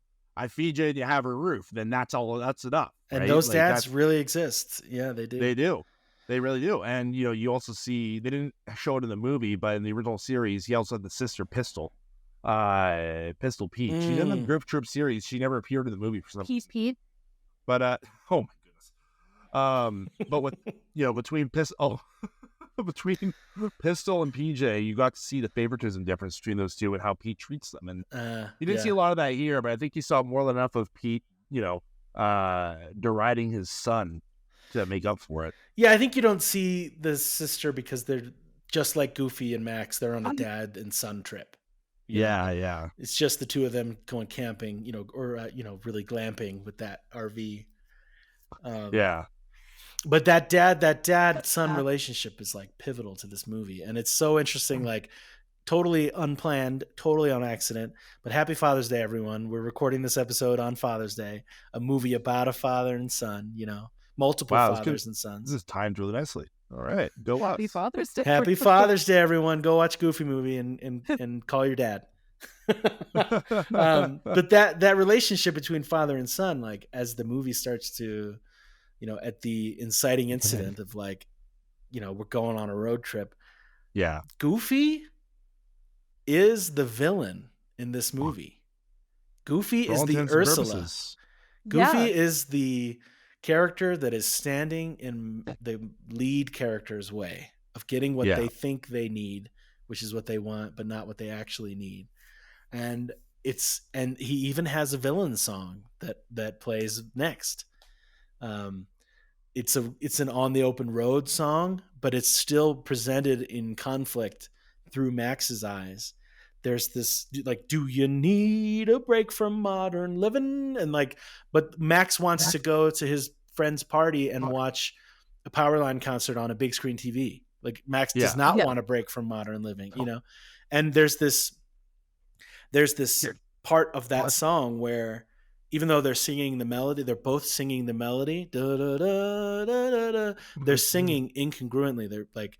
feed you and you have a roof, then that's enough. And right? those dads really exist. Yeah, they do. They do. They really do. And, you also see, they didn't show it in the movie, but in the original series, he also had the sister Pistol Pete. She didn't have the Grip Troop series. She never appeared in the movie for some reason. Pete. But, oh my goodness. But with, between Pistol and PJ, you got to see the favoritism difference between those two and how Pete treats them. And you didn't see a lot of that here, but I think you saw more than enough of Pete, deriding his son to make up for it. Yeah, I think you don't see the sister because they're just like Goofy and Max. They're on a dad and son trip. Yeah. It's just the two of them going camping, or really glamping with that RV. But that dad son relationship is like pivotal to this movie, and it's so interesting. Like totally unplanned, totally on accident. But happy Father's Day, everyone. We're recording this episode on Father's Day, a movie about a father and son, multiple Wow, fathers and this sons. is timed really nicely. All right, go Happy us. Father's Day. Happy Father's Day, everyone. Go watch Goofy movie and call your dad. But that relationship between father and son, like as the movie starts to, at the inciting incident of like, we're going on a road trip. Yeah. Goofy is the villain in this movie. Goofy For is all the intents and Ursula. purposes. Goofy is the character that is standing in the lead character's way of getting what they think they need, which is what they want, but not what they actually need. And he even has a villain song that plays next. It's an On the Open Road song, but it's still presented in conflict through Max's eyes. There's this like, do you need a break from modern living? And like, but Max wants to go to his friend's party and watch a Powerline concert on a big screen TV. Like Max does not want a break from modern living, And there's this part of that song where even though they're singing the melody, they're both singing the melody. Da, da, da, da, da, da. They're singing incongruently. They're like,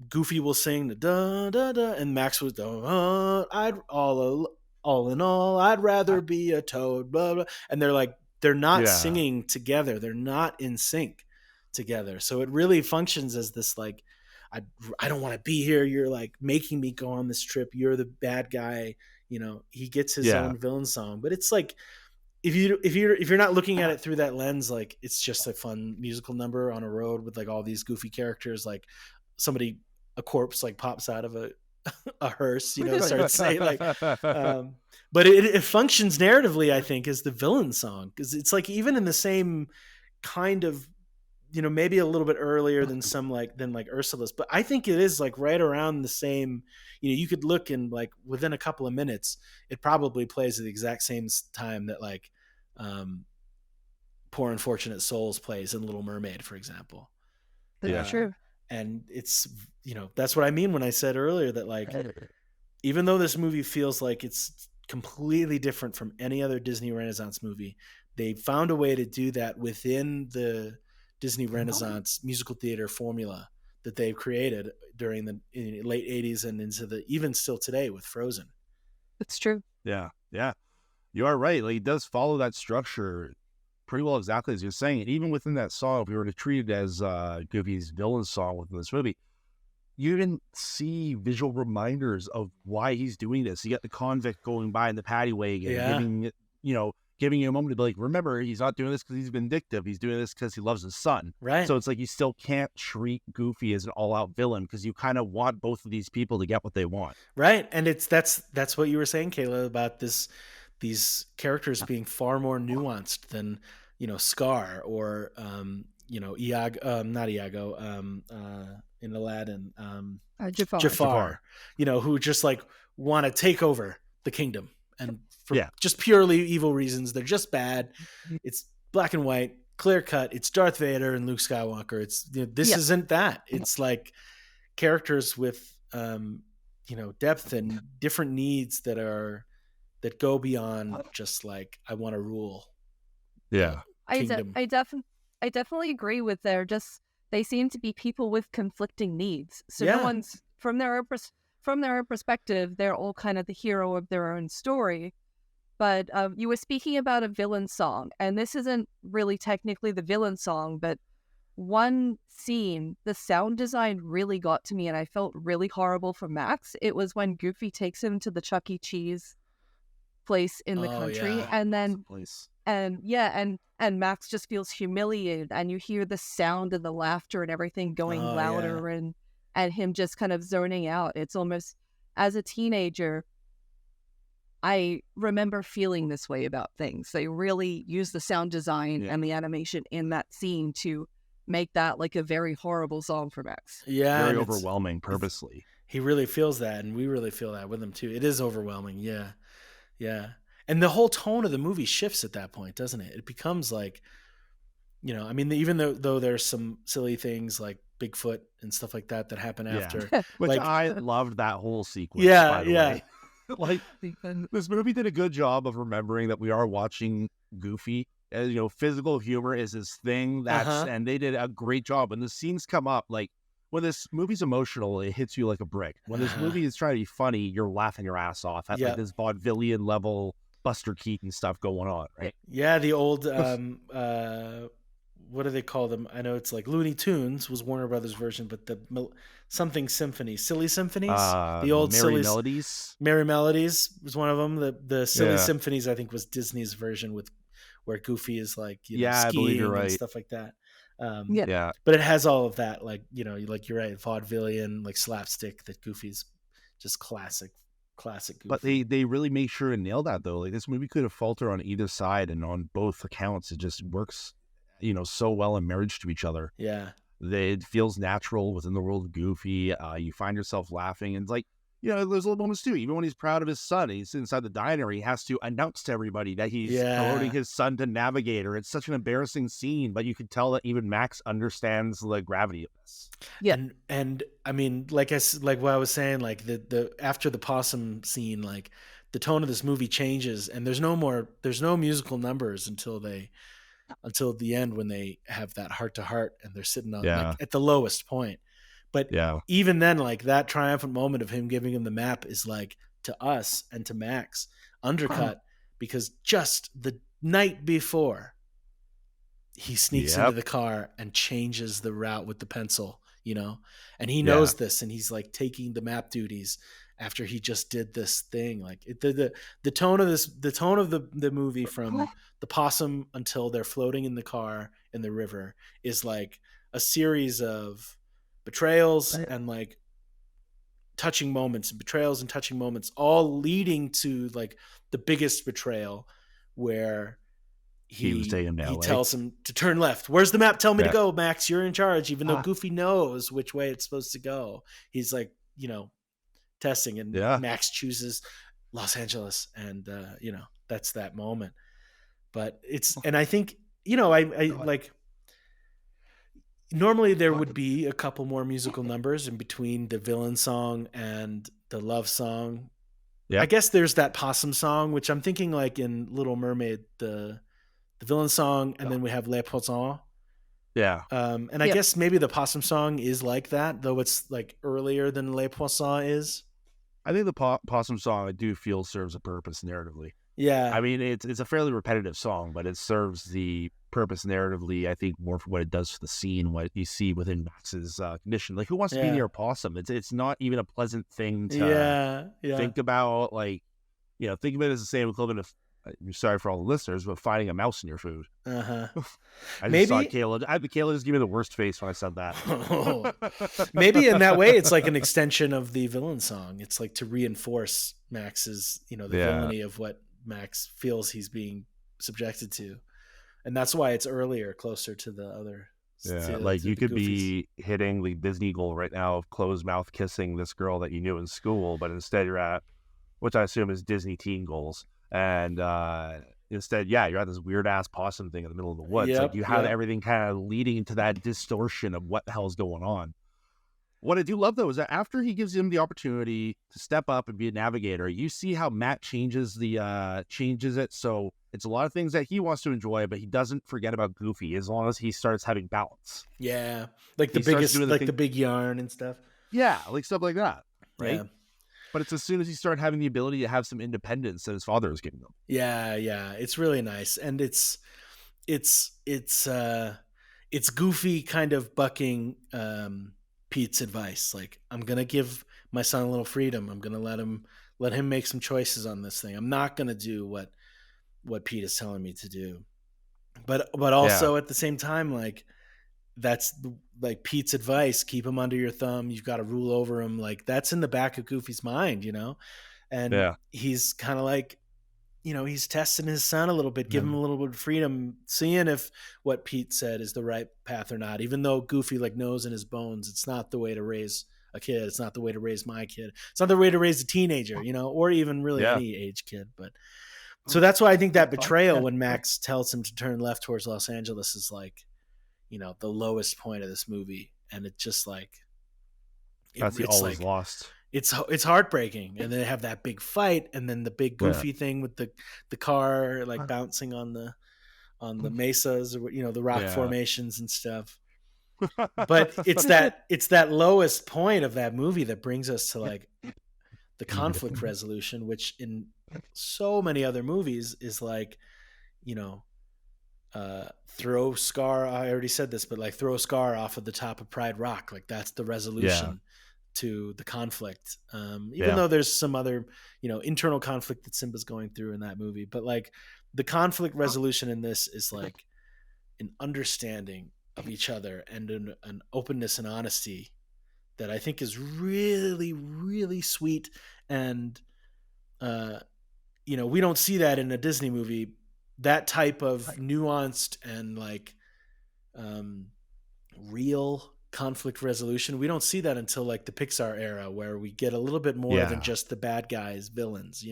Goofy will sing the da da da, and Max was I'd all in all, I'd rather be a toad. Blah blah. And they're not singing together. They're not in sync together. So it really functions as this like, I don't want to be here. You're like making me go on this trip. You're the bad guy. He gets his own villain song, but it's like if you're not looking at it through that lens, like it's just a fun musical number on a road with like all these goofy characters, like a corpse like pops out of a hearse, starts saying like, but it functions narratively, I think, as the villain song because it's like even in the same kind of, maybe a little bit earlier than Ursula's, but I think it is like right around the same. You could look and like within a couple of minutes, it probably plays at the exact same time that like Poor Unfortunate Souls plays in Little Mermaid, for example. That's true. And it's, that's what I mean when I said earlier that like, even though this movie feels like it's completely different from any other Disney Renaissance movie, they found a way to do that within the Disney Renaissance musical theater formula that they've created during the late 80s and into even still today with Frozen. It's true. Yeah. You are right. Like, it does follow that structure pretty well, exactly as you're saying. And even within that song, if we were to treat it as Goofy's villain song within this movie, you didn't see visual reminders of why he's doing this. You got the convict going by in the paddy wagon, giving you a moment to be like, remember, he's not doing this because he's vindictive. He's doing this because he loves his son. Right. So it's like you still can't treat Goofy as an all-out villain because you kind of want both of these people to get what they want. Right. And that's what you were saying, Kayla, about these characters being far more nuanced than, Scar or, Iago, not Iago, in Aladdin, Jafar, who just like want to take over the kingdom and for just purely evil reasons. They're just bad. It's black and white, clear cut. It's Darth Vader and Luke Skywalker. It's isn't that. It's like characters with depth and different needs that go beyond just like I want to rule. Yeah, I definitely agree with they seem to be people with conflicting needs. So no one's from their own perspective, they're all kind of the hero of their own story. But you were speaking about a villain song, and this isn't really technically the villain song, but one scene, the sound design really got to me, and I felt really horrible for Max. It was when Goofy takes him to the Chuck E. Cheese place in the country, and then and Max just feels humiliated, and you hear the sound and the laughter and everything going louder, and him just kind of zoning out. It's almost, as a teenager, I remember feeling this way about things. They really use the sound design and the animation in that scene to make that like a very horrible song for Max. Yeah. Very overwhelming purposely. He really feels that, and we really feel that with him too. It is overwhelming. Yeah. Yeah. And the whole tone of the movie shifts at that point, doesn't it? It becomes like, even though there's some silly things like, Bigfoot and stuff like that happen Yeah. after. Which Like, I loved that whole sequence, yeah, by the yeah, way. Like, this movie did a good job of remembering that we are watching Goofy. Physical humor is his thing. And they did a great job. When the scenes come up, like when this movie's emotional, it hits you like a brick. When this movie is trying to be funny, you're laughing your ass off at like this vaudevillian level Buster Keaton stuff going on, right? Yeah, the old what do they call them? I know it's like Looney Tunes was Warner Brothers version, but the something symphony, silly symphonies, the old Merry Melodies. Merry Melodies was one of them. The silly symphonies, I think, was Disney's version with where Goofy is like I believe you're skiing right. and stuff like that. Yeah, but it has all of that, like like you're right, vaudevillian, like slapstick. That Goofy's just classic Goofy. But they really make sure to nail that though. Like this movie could have faltered on either side, and on both accounts, it just works, so well in marriage to each other. Yeah, it feels natural within the world of Goofy. You find yourself laughing, and it's like, there's little moments too. Even when he's proud of his son, he's inside the diner, he has to announce to everybody that he's promoting his son to Navigator. It's such an embarrassing scene, but you can tell that even Max understands the gravity of this. Yeah, and I mean, like what I was saying, like the after the possum scene, like the tone of this movie changes, and there's no musical numbers until the end when they have that heart to heart and they're sitting on like at the lowest point. But even then, like that triumphant moment of him giving him the map is like to us and to Max undercut because just the night before he sneaks into the car and changes the route with the pencil, and he knows this, and he's like taking the map duties after he just did this thing. Like the tone of the movie from the possum until they're floating in the car in the river is like a series of betrayals and like touching moments, all leading to like the biggest betrayal where he tells him to turn left. Where's the map? Tell me to go, Max. You're in charge. Even though Goofy knows which way it's supposed to go, he's like, testing, and Max chooses Los Angeles, and that's that moment. But and I think I like. Normally there would be a couple more musical numbers in between the villain song and the love song. Yeah, I guess there's that possum song, which I'm thinking like in Little Mermaid, the villain song, and then we have Les Poissons. Yeah. And I guess maybe the possum song is like that, though it's like earlier than Les Poissons is. I think the possum song, I do feel, serves a purpose narratively. Yeah. I mean, it's a fairly repetitive song, but it serves the purpose narratively, I think, more for what it does for the scene, what you see within Max's condition. Like, who wants to be near a possum? It's not even a pleasant thing to think about. Like, think of it as the same equivalent of, I'm sorry for all the listeners, but finding a mouse in your food. Uh-huh. I just saw Kayla. Kayla just gave me the worst face when I said that. Maybe in that way, it's like an extension of the villain song. It's like to reinforce Max's, the villainy of what Max feels he's being subjected to. And that's why it's earlier, closer to the other. Yeah, like you could be hitting the Disney goal right now of closed mouth kissing this girl that you knew in school, but instead you're at, which I assume is Disney teen goals. And instead, you're at this weird ass possum thing in the middle of the woods. Like you have everything kind of leading into that distortion of what the hell's going on. What I do love though is that after he gives him the opportunity to step up and be a navigator, you see how Matt changes it. So it's a lot of things that he wants to enjoy, but he doesn't forget about Goofy as long as he starts having balance. Yeah, like the big yarn and stuff. Yeah, like stuff like that, right? Yeah. But it's as soon as he started having the ability to have some independence that his father was giving him. Yeah, it's really nice, and it's Goofy kind of bucking Pete's advice. Like, I'm gonna give my son a little freedom. I'm gonna let him make some choices on this thing. I'm not gonna do what Pete is telling me to do. But also at the same time, like, that's like Pete's advice, keep him under your thumb. You've got to rule over him. Like, that's in the back of Goofy's mind, and he's kind of like, he's testing his son a little bit, give him a little bit of freedom, seeing if what Pete said is the right path or not, even though Goofy like knows in his bones, it's not the way to raise a kid. It's not the way to raise my kid. It's not the way to raise a teenager, or even really any age kid. But so that's why I think that betrayal when Max tells him to turn left towards Los Angeles is like, the lowest point of this movie. and it just like That's the it's all is like lost. it's heartbreaking. And then they have that big fight, and then the big Yeah. goofy thing with the car like bouncing on the mesas, or the rock Yeah. formations and stuff. But it's that lowest point of that movie that brings us to like the conflict resolution, which in so many other movies is like, throw Scar. I already said this, but like throw Scar off of the top of Pride Rock. Like that's the resolution to the conflict. Even though there's some other, internal conflict that Simba's going through in that movie, but like the conflict resolution in this is like an understanding of each other and an openness and honesty that I think is really, really sweet. And, we don't see that in a Disney movie, that type of nuanced and like real conflict resolution. We don't see that until like the Pixar era, where we get a little bit more than just the bad guys, villains,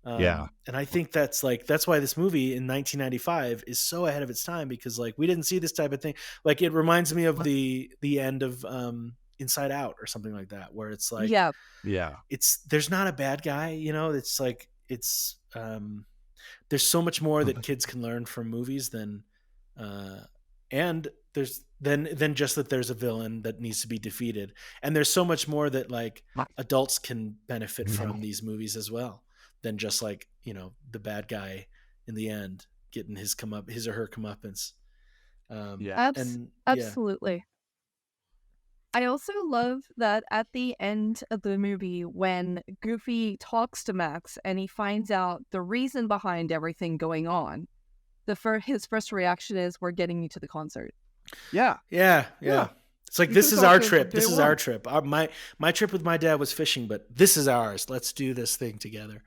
and I think that's why this movie in 1995 is so ahead of its time, because like we didn't see this type of thing. Like it reminds me of the end of Inside Out or something like that, where it's like, there's not a bad guy, it's like, there's so much more that kids can learn from movies than and there's then just that there's a villain that needs to be defeated, and there's so much more that like adults can benefit from these movies as well than just like, the bad guy in the end getting his or her comeuppance. Absolutely. I also love that at the end of the movie, when Goofy talks to Max and he finds out the reason behind everything going on, his first reaction is, "We're getting you to the concert." Yeah. It's like, this is our trip. This is our trip. My trip with my dad was fishing, but this is ours. Let's do this thing together.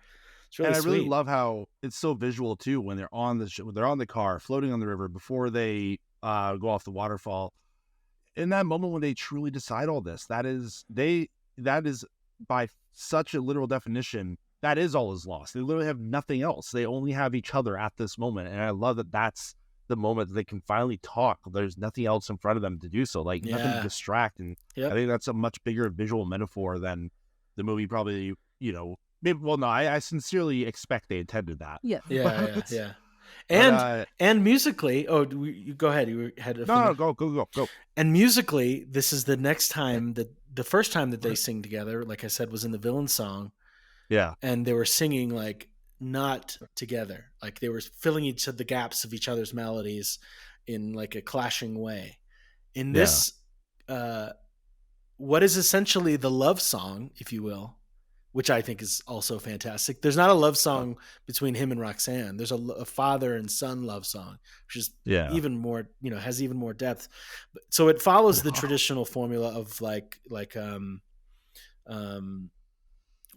It's really sweet. I really love how it's so visual too when they're on the car floating on the river before they go off the waterfall. In that moment when they truly decide all this, that is by such a literal definition, that is all is lost. They literally have nothing else. They only have each other at this moment. And I love that that's the moment that they can finally talk. There's nothing else in front of them to do so, like nothing to distract. And I think that's a much bigger visual metaphor than the movie probably, maybe, well, no, I sincerely expect they intended that. Yeah. And musically, you go ahead. You had go. And musically, this is the next time the first time that they sing together, like I said, was in the villain song. Yeah, and they were singing like not together, like they were filling each of the gaps of each other's melodies in like a clashing way. In this, what is essentially the love song, if you will, which I think is also fantastic. There's not a love song between him and Roxanne. There's a father and son love song, which is even more, has even more depth. So it follows the traditional formula of like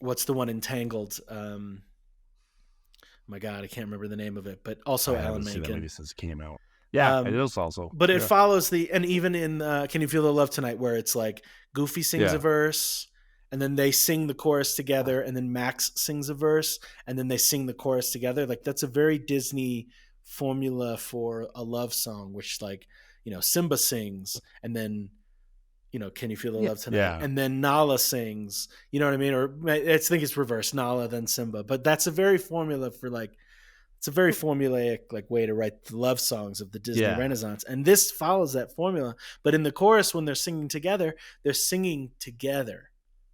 what's the one, Entangled? My God, I can't remember the name of it, but also Alan Menken. That movie since it came out. Yeah, it is also. But it follows and even in Can You Feel the Love Tonight, where it's like Goofy sings a verse, and then they sing the chorus together, and then Max sings a verse, and then they sing the chorus together. Like that's a very Disney formula for a love song, which like, Simba sings, and then, Can You Feel the Love Tonight? Yeah. And then Nala sings, you know what I mean? Or I think it's reversed, Nala, then Simba. But that's a very formula for like, it's a very formulaic like way to write the love songs of the Disney Renaissance. And this follows that formula. But in the chorus, when they're singing together,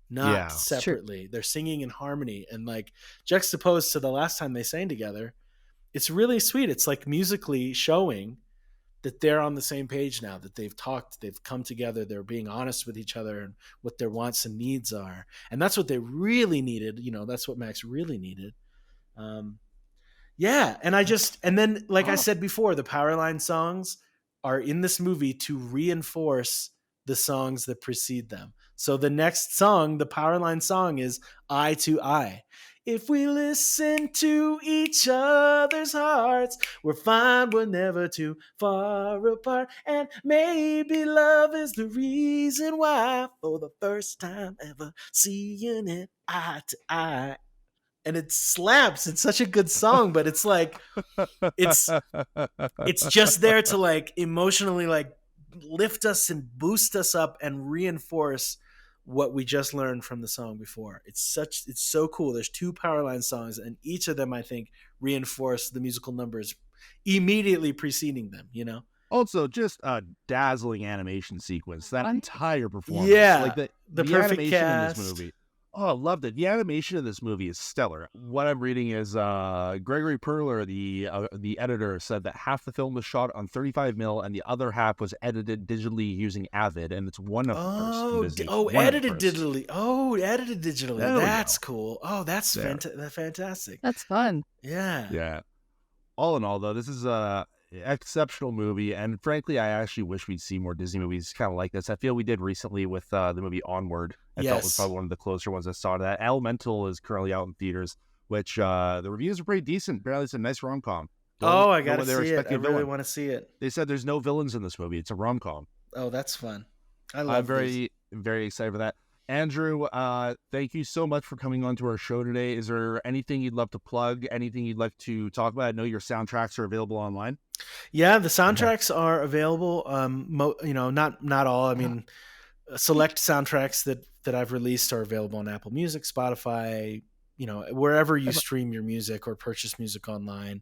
not separately. They're singing in harmony, and like juxtaposed to the last time they sang together. It's really sweet. It's like musically showing that they're on the same page now, that they've talked, they've come together, they're being honest with each other and what their wants and needs are. And that's what they really needed. That's what Max really needed. And then, like I said before, the Powerline songs are in this movie to reinforce the songs that precede them. So the next song, the Powerline song, is Eye to Eye. If we listen to each other's hearts, we're fine, we're never too far apart. And maybe love is the reason why, for the first time ever, seeing it eye to eye. And it slaps. It's such a good song, but it's like, it's just there to like emotionally like lift us and boost us up and reinforce what we just learned from the song before. It's so cool. There's 2 Powerline songs, and each of them, I think, reinforce the musical numbers immediately preceding them, you know? Also, just a dazzling animation sequence. That entire performance. Yeah. Like the perfect animation cast. in this movie. Oh, I loved it. The animation in this movie is stellar. What I'm reading is Gregory Perler, the editor, said that half the film was shot on 35 mil and the other half was edited digitally using Avid, and it's one of the first. Edited digitally. Oh, edited digitally. That's cool. Oh, that's fantastic. That's fun. Yeah. Yeah. All in all, though, this is a exceptional movie, and frankly, I actually wish we'd see more Disney movies kind of like this. I feel we did recently with the movie Onward. I felt was probably one of the closer ones I saw to that. Elemental is currently out in theaters, which the reviews are pretty decent. Apparently, it's a nice rom-com. I gotta see it. I really want to see it. They said there's no villains in this movie. It's a rom-com. Oh, that's fun. I'm very excited for that. Andrew, thank you so much for coming on to our show today. Is there anything you'd love to plug? Anything you'd like to talk about? I know your soundtracks are available online. Yeah, the soundtracks are available. Not all. I mean, select soundtracks that I've released are available on Apple Music, Spotify, wherever you stream your music or purchase music online.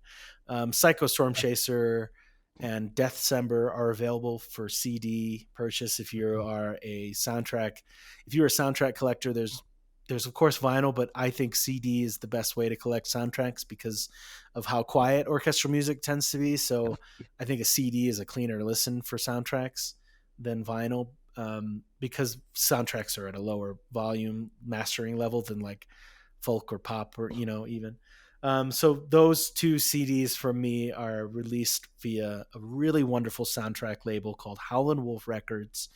Psycho Storm Chaser and Deathcember are available for CD purchase if you are a soundtrack collector. There's of course vinyl, but I think CD is the best way to collect soundtracks because of how quiet orchestral music tends to be. So I think a CD is a cleaner listen for soundtracks than vinyl, because soundtracks are at a lower volume mastering level than like folk or pop or even. So those 2 CDs from me are released via a really wonderful soundtrack label called Howlin' Wolf Records.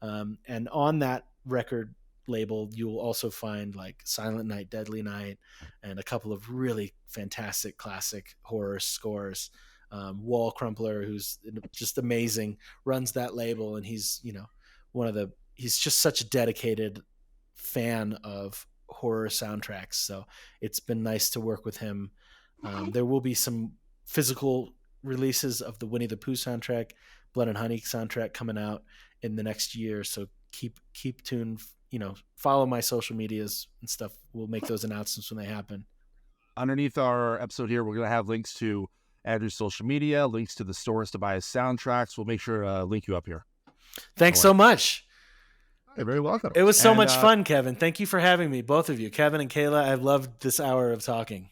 And on that record label, you'll also find like Silent Night, Deadly Night, and a couple of really fantastic classic horror scores. Wall Crumpler, who's just amazing, runs that label, and he's he's just such a dedicated fan of horror soundtracks. So it's been nice to work with him. There will be some physical releases of the Winnie the Pooh soundtrack, Blood and Honey soundtrack coming out in the next year. So keep tuned. Follow my social medias and stuff. We'll make those announcements when they happen. Underneath our episode here, we're going to have links to Andrew's social media, links to the stores to buy his soundtracks. We'll make sure to link you up here. Thanks so much. You're very welcome. It was so much fun, Kevin. Thank you for having me, both of you, Kevin and Kayla. I've loved this hour of talking.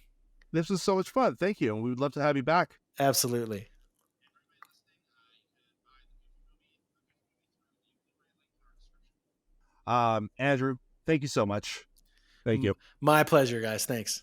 This was so much fun. Thank you. And we would love to have you back. Absolutely. Andrew, thank you so much. Thank you. My pleasure, guys. Thanks.